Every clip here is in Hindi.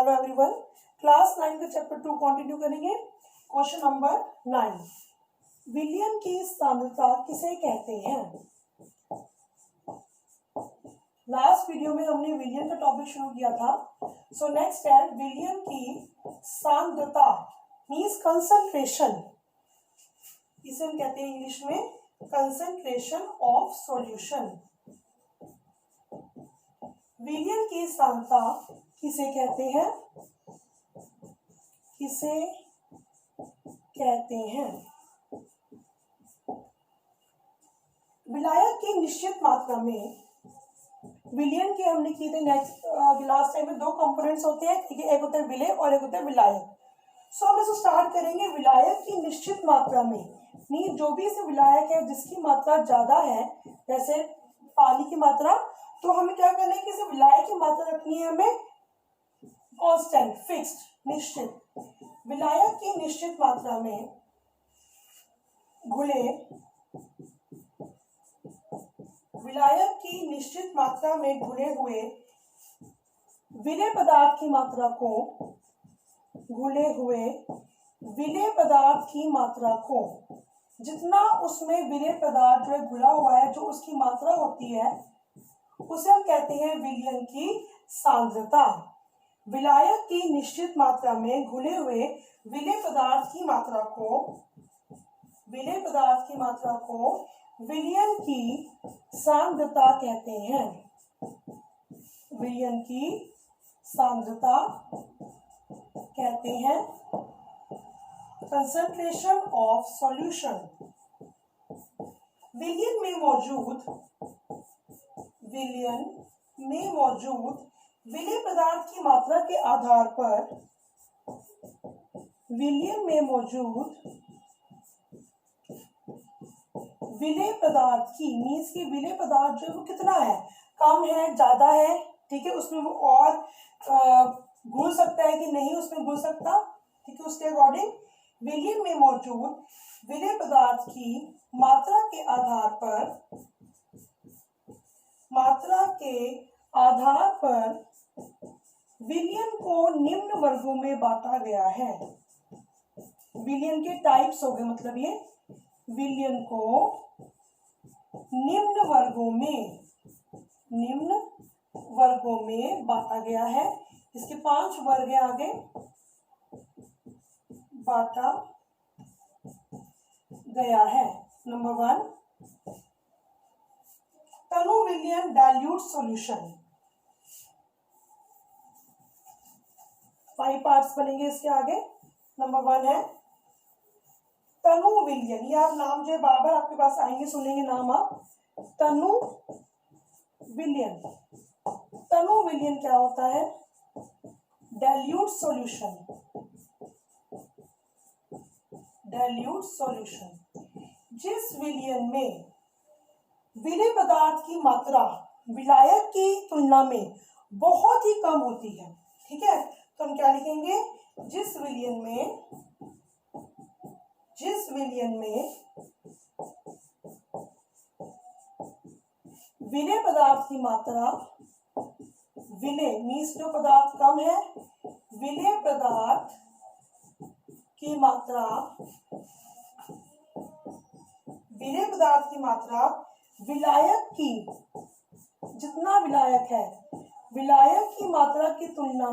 हेलो एवरीवन, क्लास 9 का चैप्टर 2 कंटिन्यू करेंगे। क्वेश्चन नंबर 9, विलियन की सांद्रता किसे कहते हैं। लास्ट वीडियो में हमने विलियन का टॉपिक शुरू किया था। सो नेक्स्ट है विलियन की सांद्रता मीन्स कंसंट्रेशन, इसे हम कहते हैं इंग्लिश में कंसंट्रेशन ऑफ सॉल्यूशन। विलियन की सांद्रता किसे कहते हैं, किसे कहते हैं। विलायक की निश्चित मात्रा में विलियन के हमने किए थे नेक्स्ट लास्ट टाइम में दो कंपोनेंट्स होते हैं, ठीक है, एक होता है विलेय और एक होता है विलायक। सो हम इसको स्टार्ट करेंगे विलायक की निश्चित मात्रा में, मीन जो भी इसे विलायक है जिसकी मात्रा ज्यादा है, जैसे पानी की मात्रा, तो हमें क्या करना है कि इसे विलायक की मात्रा रखनी है हमें कांस्टेंट, फिक्स्ड, निश्चित। विलायक की निश्चित मात्रा में घुले विलायक की निश्चित मात्रा में घुले हुए विलेय पदार्थ की मात्रा को घुले हुए विलेय पदार्थ की मात्रा को जितना उसमें विलेय पदार्थ जो है घुला हुआ है, जो उसकी मात्रा होती है उसे हम कहते हैं विलियन की सांद्रता। विलायक की निश्चित मात्रा में घुले हुए विलेय पदार्थ की मात्रा को विलियन की सांद्रता कहते हैं। विलियन की सांद्रता कहते हैं कंसंट्रेशन ऑफ सॉल्यूशन। विलियन में मौजूद विलेय पदार्थ की मात्रा के आधार पर विलियन में मौजूद विलेय पदार्थ की मीन्स की विलेय पदार्थ जो है वो कितना है, कम है, ज्यादा है, ठीक है, उसमें वो और घुल सकता है कि नहीं उसमें घुल सकता, ठीक है, उसके अकॉर्डिंग विलियन में मौजूद विलेय पदार्थ की मात्रा के आधार पर विलियन को निम्न वर्गों में बांटा गया है। विलियन के टाइप्स हो गए, मतलब ये विलियन को निम्न वर्गों में बांटा गया है। इसके 5 वर्ग हैं, आगे बांटा गया है। नंबर 1 तनु विलियन डाइल्यूट सॉल्यूशन, 5 पार्ट्स बनेंगे इसके आगे। नंबर 1 है तनु विलियन, ये आप नाम जो है बार बार आपके पास आएंगे, सुनेंगे नाम आप, तनु विलियन। तनु विलियन क्या होता है, डाइल्यूट सॉल्यूशन। जिस विलियन में विलेय पदार्थ की मात्रा विलायक की तुलना में बहुत ही कम होती है, ठीक है, तो हम क्या लिखेंगे, जिस विलियन में विलेय पदार्थ की मात्रा, विलेय मीन्स जो पदार्थ कम है, विलेय पदार्थ की मात्रा विलायक की, जितना विलायक है विलायक की मात्रा की तुलना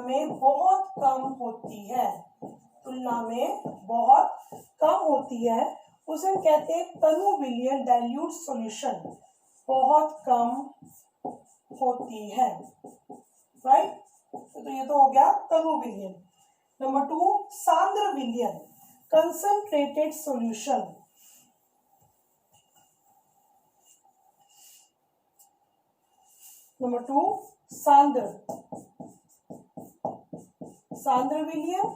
में बहुत कम होती है, उसे हम कहते हैं तनु विलियन डाइल्यूट सॉल्यूशन, बहुत कम होती है, राइट। तो ये तो हो गया तनु विलियन। नंबर 2 सांद्र विलियन कंसंट्रेटेड सॉल्यूशन। नंबर 2 सांद्र विलियन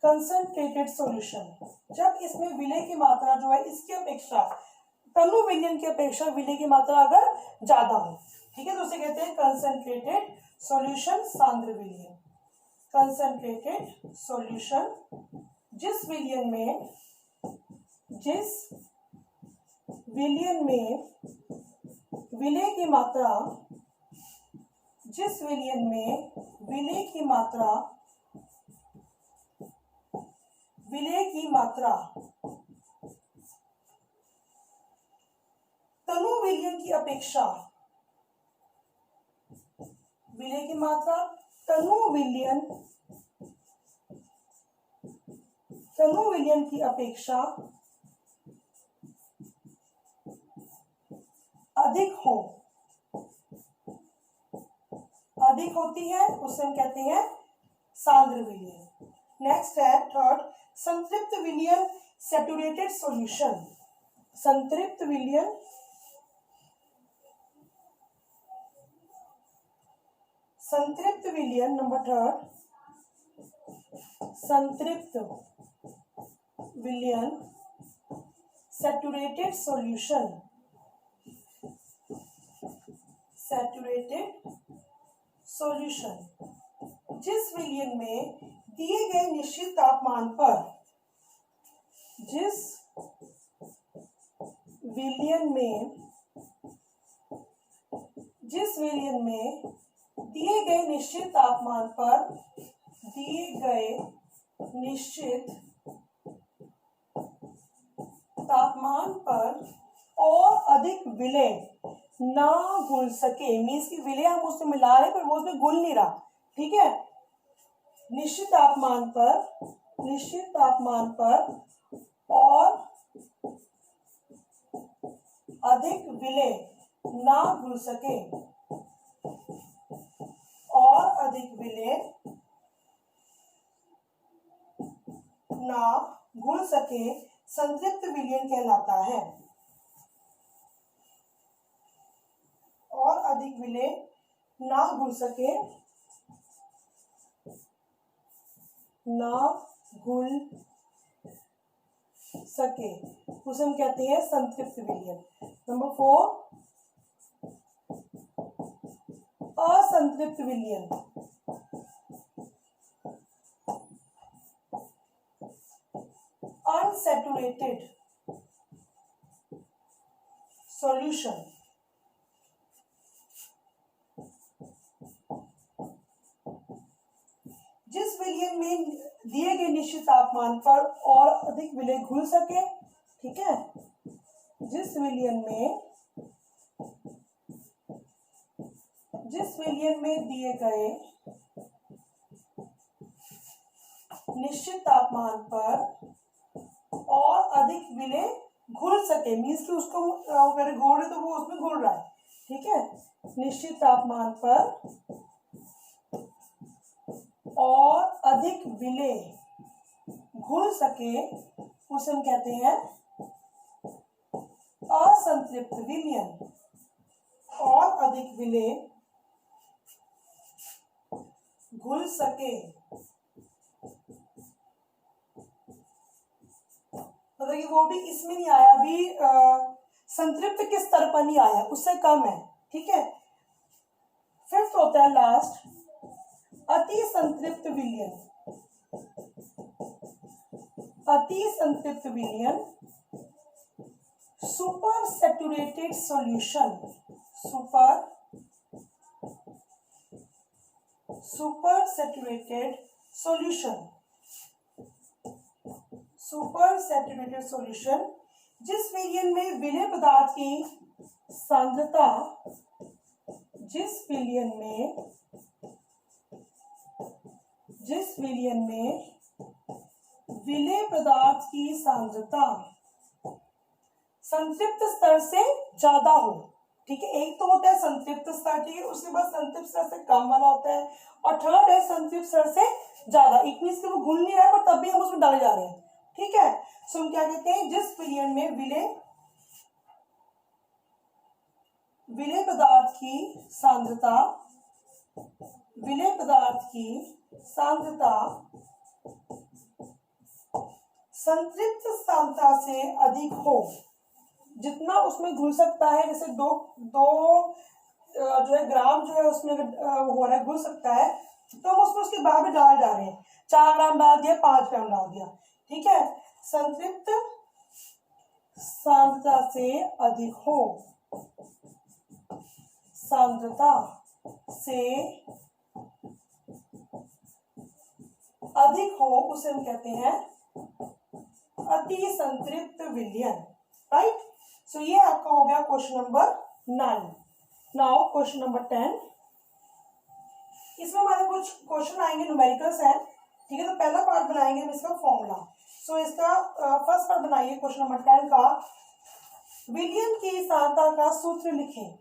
कंसंट्रेटेड सॉल्यूशन। जब इसमें विलेय की मात्रा जो है इसकी अपेक्षा, तनु विलियन की अपेक्षा विलेय की मात्रा अगर ज्यादा हो, ठीक है, तो उसे कहते हैं कंसंट्रेटेड सॉल्यूशन, सांद्र विलियन। कंसंट्रेटेड सॉल्यूशन जिस विलियन में विलय की मात्रा, जिस विलयन में विलय की मात्रा तनु विलयन की अपेक्षा, विलय की मात्रा तनु विलयन की अपेक्षा अधिक होती है, उसे हम कहते हैं सांद्र विलयन। नेक्स्ट है थर्ड, संतृप्त विलयन सैचुरेटेड सॉल्यूशन। संतृप्त विलयन नंबर थर्ड, संतृप्त विलयन सैचुरेटेड सॉल्यूशन, जिस विलयन में दिए गए निश्चित तापमान पर, जिस विलयन में दिए गए निश्चित तापमान पर और अधिक विलय ना घुल सके, मीन्स की विलय हम उससे मिला रहे पर वो उसमें घुल नहीं रहा, ठीक है। निश्चित तापमान पर और अधिक विलय ना घुल सके, और अधिक विलय ना घुल सके संतृप्त विलयन कहलाता है। और अधिक विलय ना घुल सके उसे हम कहते हैं संतृप्त विलयन। नंबर 4, असंतृप्त विलयन। अनसैचुरेटेड सॉल्यूशन, जिस विलयन में दिए गए निश्चित तापमान पर और अधिक विलय घुल सके, ठीक है। जिस विलयन में दिए गए निश्चित तापमान पर और अधिक विलय घुल सके, मीन्स कि उसको अगर घोल तो वो उसमें घुल रहा है, ठीक है। निश्चित तापमान पर और अधिक विलय घुल सके उसे हम कहते हैं असंतृप्त विलयन। और अधिक विलय घुल सके मतलब कि वो भी इसमें नहीं आया, अभी संतृप्त के स्तर पर नहीं आया, उससे कम है, ठीक है। फिफ्थ होता है लास्ट, अति संतृप्त विलयन। अति संतृप्त विलयन super saturated solution. Super saturated solution, जिस विलयन में विलय पदार्थ की सांद्रता, जिस विलयन में विलय पदार्थ की सांद्रता संतृप्त स्तर से ज्यादा हो, ठीक है। एक तो होता है संतृप्त स्तर, ठीक है, उसके बाद संतृप्त स्तर से कम वाला होता है, और थर्ड है संतृप्त स्तर से ज्यादा। इट मींस कि वो घुल नहीं रहा है पर तब भी हम उसमें डाले जा रहे हैं, ठीक है। सो हम क्या कहते हैं, जिस विलयन में विलय पदार्थ की सांद्रता संतृप्त सांद्रता से अधिक हो, जितना उसमें घुल सकता है, जैसे दो जो है ग्राम जो है उसमें हो रहा है, घुल सकता है, तो हम उसमें उसके बाद में डाल जा रहे हैं, 4 ग्राम डाल दिया, 5 ग्राम डाल दिया, ठीक है। संतृप्त सांद्रता से अधिक हो, सांद्रता से अधिक हो उसे हम कहते हैं अति संतृप्त विलयन, राइट। सो ये आपका हो गया question number 9। Now question number 10, इसमें हमारे कुछ क्वेश्चन आएंगे, न्यूमेरिकल्स हैं, ठीक है। तो पहला पार्ट बनाएंगे हम इसका फॉर्मूला। सो इसका फर्स्ट पार्ट बनाइए क्वेश्चन नंबर 10 का, विलयन की सांद्रता का सूत्र लिखें।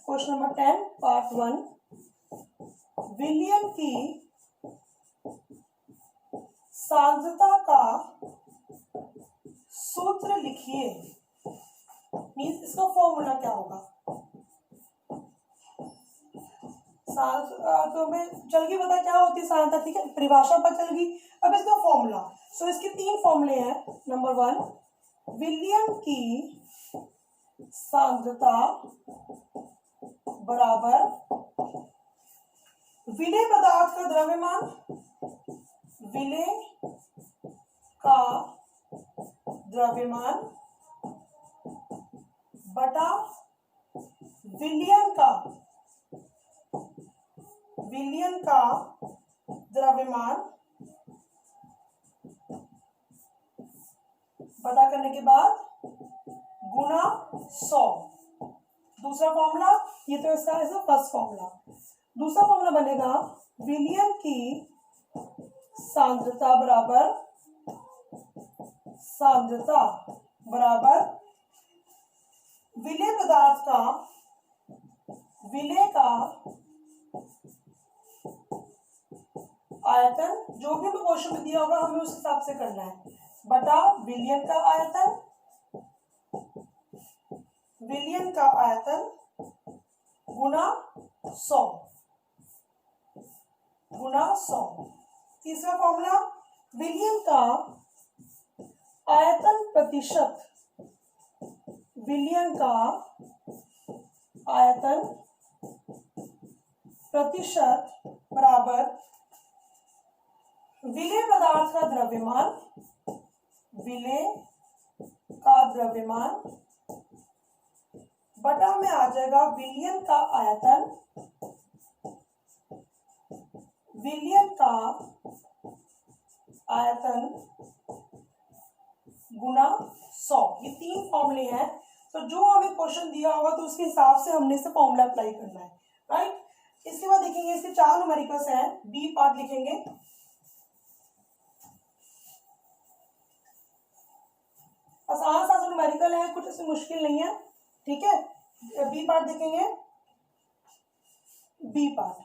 क्वेश्चन नंबर 10 पार्ट 1, विलयन की सांद्रता का सूत्र लिखिए। मीन्स इसका फॉर्मूला क्या होगा। तो हमें चल गई पता क्या होती है सांद्रता, ठीक है, परिभाषा पर चल गई। अब इसका फॉर्मूला, सो इसके 3 फॉर्मूले हैं। नंबर 1, विलयन की सांद्रता बराबर विलेय पदार्थ का द्रव्यमान, विलेय का द्रव्यमान बटा विलयन का द्रव्यमान, पता करने के बाद गुना 100। दूसरा फॉर्मूला, ये तो इसका फर्स्ट फॉर्मूला। दूसरा फॉर्मूला बनेगा विलयन की सांद्रता बराबर विलेय पदार्थ का विलेय का आयतन, जो भी हमें क्वेश्चन में दिया होगा हमें उस हिसाब से करना है, बटा विलयन का आयतन गुना 100। तीसरा फॉर्मूला, विलयन का आयतन प्रतिशत, विलयन का आयतन प्रतिशत बराबर विलेय पदार्थ का द्रव्यमान, बटा में आ जाएगा विलयन का आयतन गुना 100। ये 3 फॉर्मूले हैं। तो जो हमें क्वेश्चन दिया होगा तो उसके हिसाब से हमने इसे फॉर्मूला अप्लाई करना है, राइट। इसके बाद देखेंगे इसके 4 न्यूमेरिकल्स हैं, बी पार्ट लिखेंगे। आसान सा न्यूमेरिकल है, कुछ ऐसे मुश्किल नहीं है, ठीक है। बी पार्ट देखेंगे। बी पार्ट,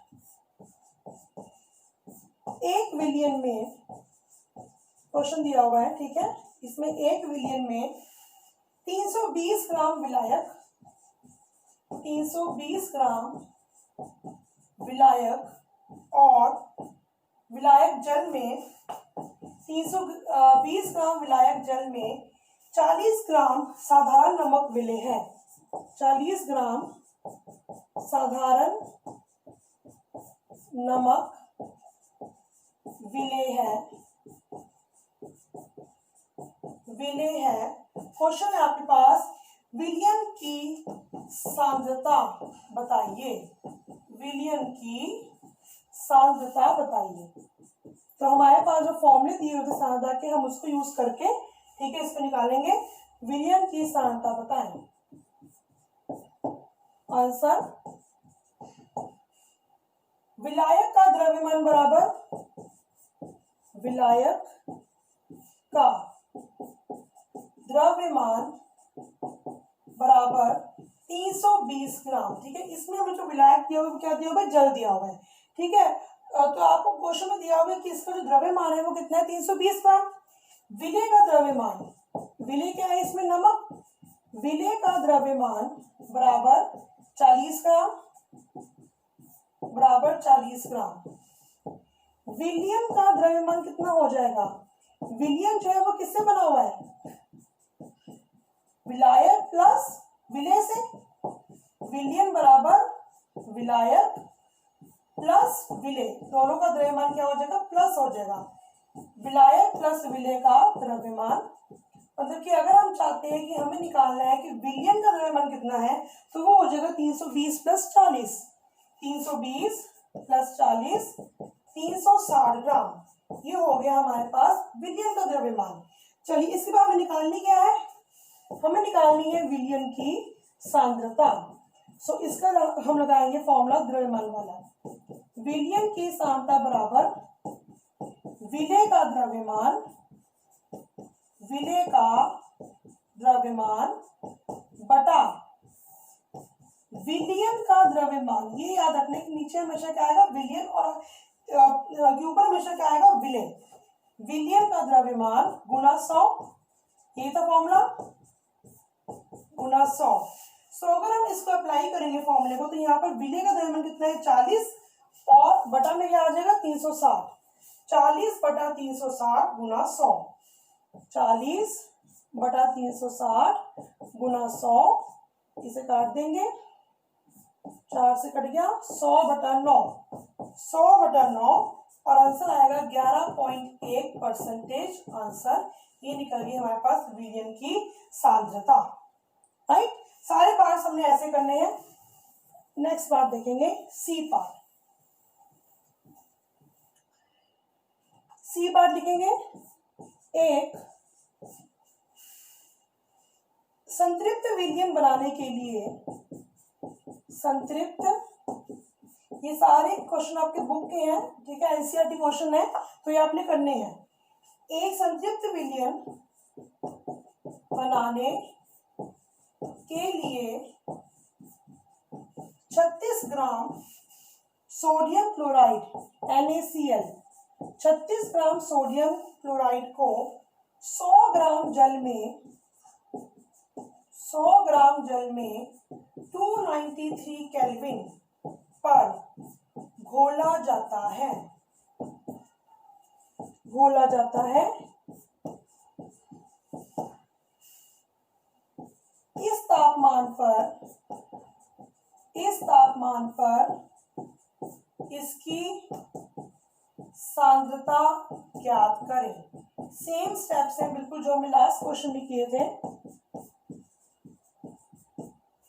एक विलयन में क्वेश्चन दिया हुआ है, ठीक है। इसमें एक विलयन में 320 ग्राम विलायक, 320 ग्राम विलायक और विलायक जल में 320 ग्राम विलायक जल में 40 ग्राम साधारण नमक विलेय है। 40 ग्राम साधारण नमक विलेय है। क्वेश्चन है आपके पास, विलयन की सांद्रता बताइए, विलयन की सांद्रता बताइए। तो हमारे पास जो फॉर्मूले दिए हुए थे सांद्रता के, हम उसको यूज करके, ठीक है, इसको निकालेंगे। विलयन की सांद्रता बताएं। आंसर, विलायक का द्रव्यमान बराबर विलायक का द्रव्यमान बराबर 320 ग्राम, ठीक है। इसमें हमें जो विलायक दिया हुआ है क्या दिया हुआ है, जल दिया हुआ है, ठीक है। तो आपको क्वेश्चन में दिया हुआ है कि इसका जो द्रव्यमान है वो कितना है, 320 ग्राम। विलेय का द्रव्यमान, विलेय क्या है इसमें, नमक, विलेय का द्रव्यमान बराबर 40 ग्राम, विलयन का द्रव्यमान कितना हो जाएगा, विलयन जो है वो किससे बना हुआ है, विलायक प्लस विलेय से। विलयन बराबर विलायक प्लस विलेय, दोनों का द्रव्यमान क्या हो जाएगा, प्लस हो जाएगा। विलायक प्लस विलेय का द्रव्यमान मतलब कि अगर हम चाहते हैं कि हमें निकालना है कि विलियन का द्रव्यमान कितना है, तो वो हो जाएगा 320 प्लस 40, 320 प्लस 40 360 ग्राम। ये हो गया हमारे पास विलियन का द्रव्यमान। चलिए इसके बाद हमें निकालनी क्या है, हमें निकालनी है विलियन की सांद्रता। सो इसका हम लगाएंगे फॉर्मूला द्रव्यमान वाला। विलियन की सांद्रता बराबर विलेय का द्रव्यमान, विलेय का द्रव्यमान बटा विलियन का द्रव्यमान। ये याद रखने के नीचे हमेशा क्या आएगा विलियन, और के ऊपर हमेशा क्या आएगा विलेय। विलियन का द्रव्यमान गुना 100, ये था फॉर्मूला, गुना 100। सो अगर हम इसको अप्लाई करेंगे फॉर्मूले को, तो यहाँ पर विलेय का द्रव्यमान कितना है 40, और बटा में क्या आ जाएगा 360, 40 बटा 360 गुना 100, 40 बटा 360 गुना 100, इसे काट देंगे, 4 से कट गया, 100 बटा 9, 100 बटा 9, और आंसर आएगा 11.1% आंसर। ये निकल गई हमारे पास विलियन की सांद्रता। राइट, सारे पार्ट्स हमने ऐसे करने हैं। नेक्स्ट पार्ट देखेंगे सी पार्ट। सी पार्ट लिखेंगे, एक संतृप्त विलियन बनाने के लिए, संतृप्त, ये सारे क्वेश्चन आपके बुक के हैं, ठीक है, एनसीईआरटी क्वेश्चन है, तो ये आपने करने हैं। एक संतृप्त विलियन बनाने के लिए 36 gram sodium chloride NaCl, 36 gram sodium chloride को 100 ग्राम जल में 293 केल्विन पर घोला जाता है, घोला जाता है। इस तापमान पर इसकी सांद्रता ज्ञात करें। सेम स्टेप्स हैं बिल्कुल जो हमने लास्ट क्वेश्चन में किए थे।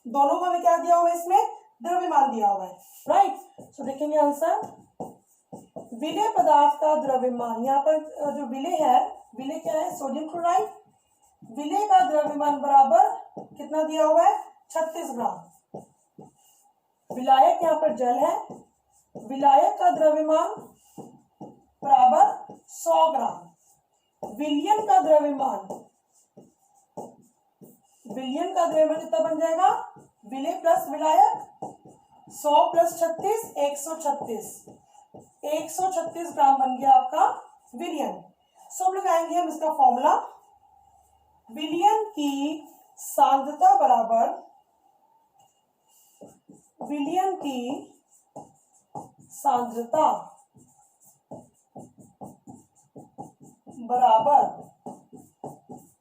दोनों को हमें क्या दिया हुआ है, इसमें द्रव्यमान दिया हुआ है। राइट, सो देखेंगे आंसर, विलेय पदार्थ का द्रव्यमान, यहाँ पर जो विलेय है, विलेय क्या है सोडियम क्लोराइड, विलेय का द्रव्यमान बराबर कितना दिया हुआ है 36 ग्राम। विलायक यहाँ पर जल है, विलायक का द्रव्यमान बराबर 100 ग्राम। विलियन का द्रव्यमान कितना बन जाएगा, विलेय प्लस विलायक, 100 प्लस 36 136 ग्राम बन गया आपका विलियन। सो हम लगाएंगे हम इसका फॉर्मूला, विलियन की सांद्रता बराबर, विलियन की सांद्रता बराबर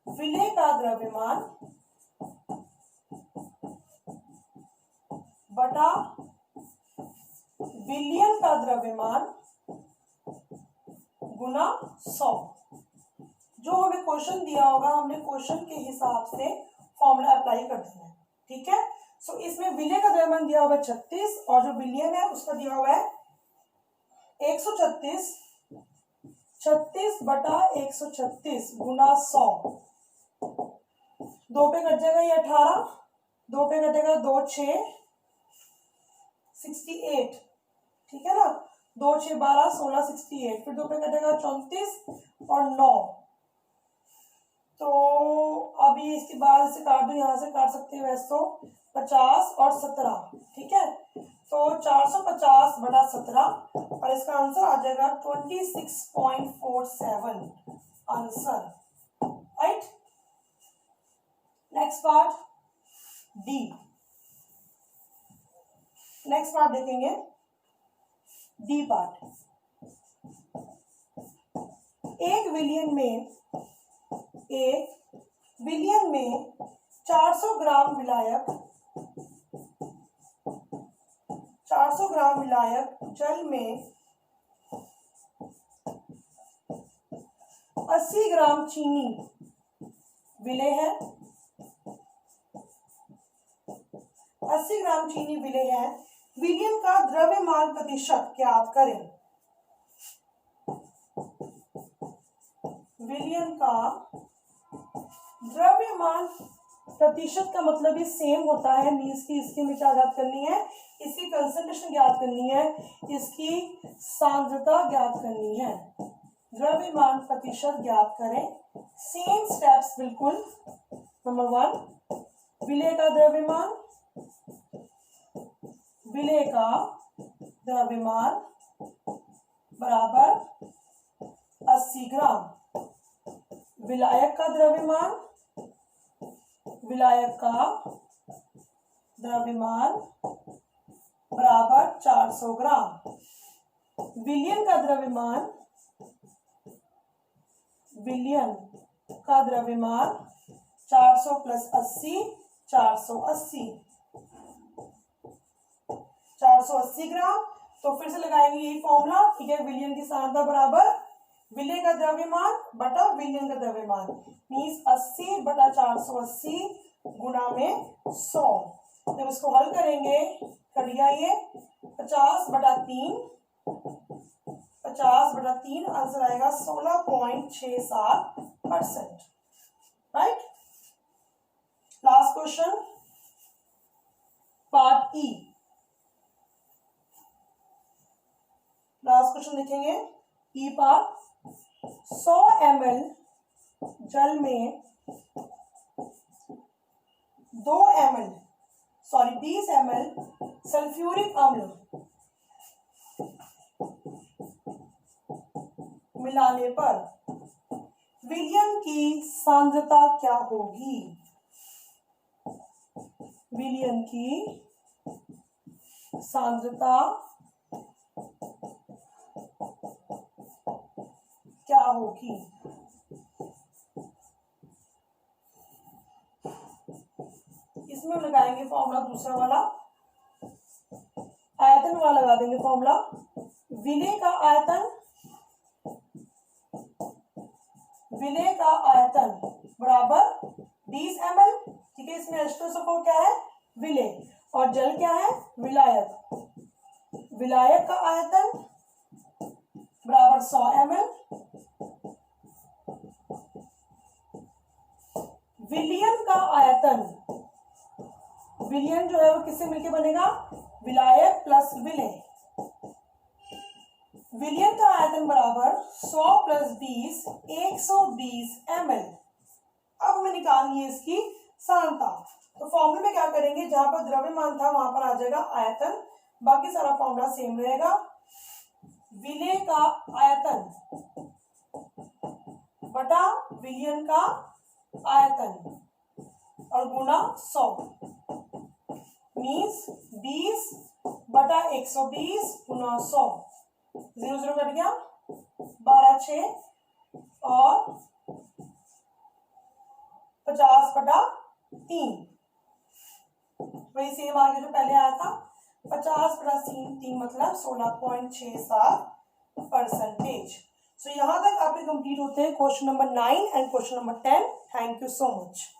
विलेय का द्रव्यमान बटा विलियन का द्रव्यमान गुना 100। जो हमें क्वेश्चन दिया होगा हमने क्वेश्चन के हिसाब से फॉर्मूला अप्लाई कर देना है, ठीक है। सो इसमें विलेय का द्रव्यमान दिया हुआ है 36, और जो विलियन है उसका दिया हुआ है 136, 36 बटा 136 गुना 100। 2 पे कट जाएगा ये 18, 2 पे कटेगा 2 6 68, ठीक है ना, 2 6 12 16 68, फिर 2 पे कटेगा 34 और 9। तो अभी इसके बाद इसे काट दो, यहाँ से काट सकते हो वैसे तो 50 और 17, ठीक है, तो 450 बटा 17, और इसका आंसर आ जाएगा 26.47 answer. Right, next part D. Next part देखेंगे डी पार्ट। एक विलियन में 400 ग्राम विलायक, 400 ग्राम विलायक जल में 80 ग्राम चीनी विलेय है, 80 ग्राम चीनी विलेय है। विलयन का द्रव्यमान प्रतिशत ज्ञात करें। विलयन का द्रव्यमान प्रतिशत का मतलब ये सेम होता है, मीन्स की इसकी हमें क्या ज्ञात करनी है, इसकी कंसंट्रेशन ज्ञात करनी है, इसकी सांद्रता ज्ञात करनी है। द्रव्यमान प्रतिशत ज्ञात करें। सेम स्टेप्स बिल्कुल। नंबर 1, विलेय का द्रव्यमान, विलेय का द्रव्यमान बराबर 80 ग्राम। विलायक का द्रव्यमान, विलायक का द्रव्यमान बराबर 400 ग्राम। विलयन का द्रव्यमान, विलयन का द्रव्यमान 400 प्लस 80, 480, 480 ग्राम। तो फिर से लगाएंगे यही फॉर्मूला, ठीक है। विलयन की सांद्रता बराबर विलेय का द्रव्यमान बटा विलयन का द्रव्यमान, मीन्स 80 बटा 480 गुणा में 100। जब इसको हल करेंगे कट गया ये 50 बटा 3, 50 बटा 3, आंसर आएगा 16.67%। राइट। लास्ट क्वेश्चन पार्ट ई। लास्ट क्वेश्चन देखेंगे ई पार्ट। 100 ml जल में 20 ml सल्फ्यूरिक अम्ल मिलाने पर विलयन की सांद्रता क्या होगी? विलयन की सांद्रता क्या होगी? इसमें लगाएंगे फॉर्मूला दूसरा वाला, आयतन वाला लगा देंगे फॉर्मूला। विलेय का आयतन, विलेय का आयतन बराबर 20 ml, ठीक है। इसमें H2SO4 क्या है? विलेय, और जल क्या है? विलायक। विलायक का आयतन बराबर 100 ml। विलयन का आयतन, विलयन जो है वो किससे मिलके बनेगा? विलायक प्लस विलेय। विलयन का आयतन बराबर 100 प्लस 20, 120 ml। अब हमें निकालनी है इसकी सांद्रता। तो फॉर्मूले में क्या करेंगे, जहां पर द्रव्यमान था वहां पर आ जाएगा आयतन, बाकी सारा फॉर्मूला सेम रहेगा। विलेय का आयतन बटा विलयन का आयतन और गुणा 100, मीन्स 20 बटा 120 गुणा 100, 0 0 कट गया, 12 6 और 50 बटा 3, वही सेम आगे जो पहले आया था। 50 बटा 3 मतलब 16.67%। सो यहाँ तक आपके कंप्लीट होते हैं question number 9 and question number 10। Thank you so much.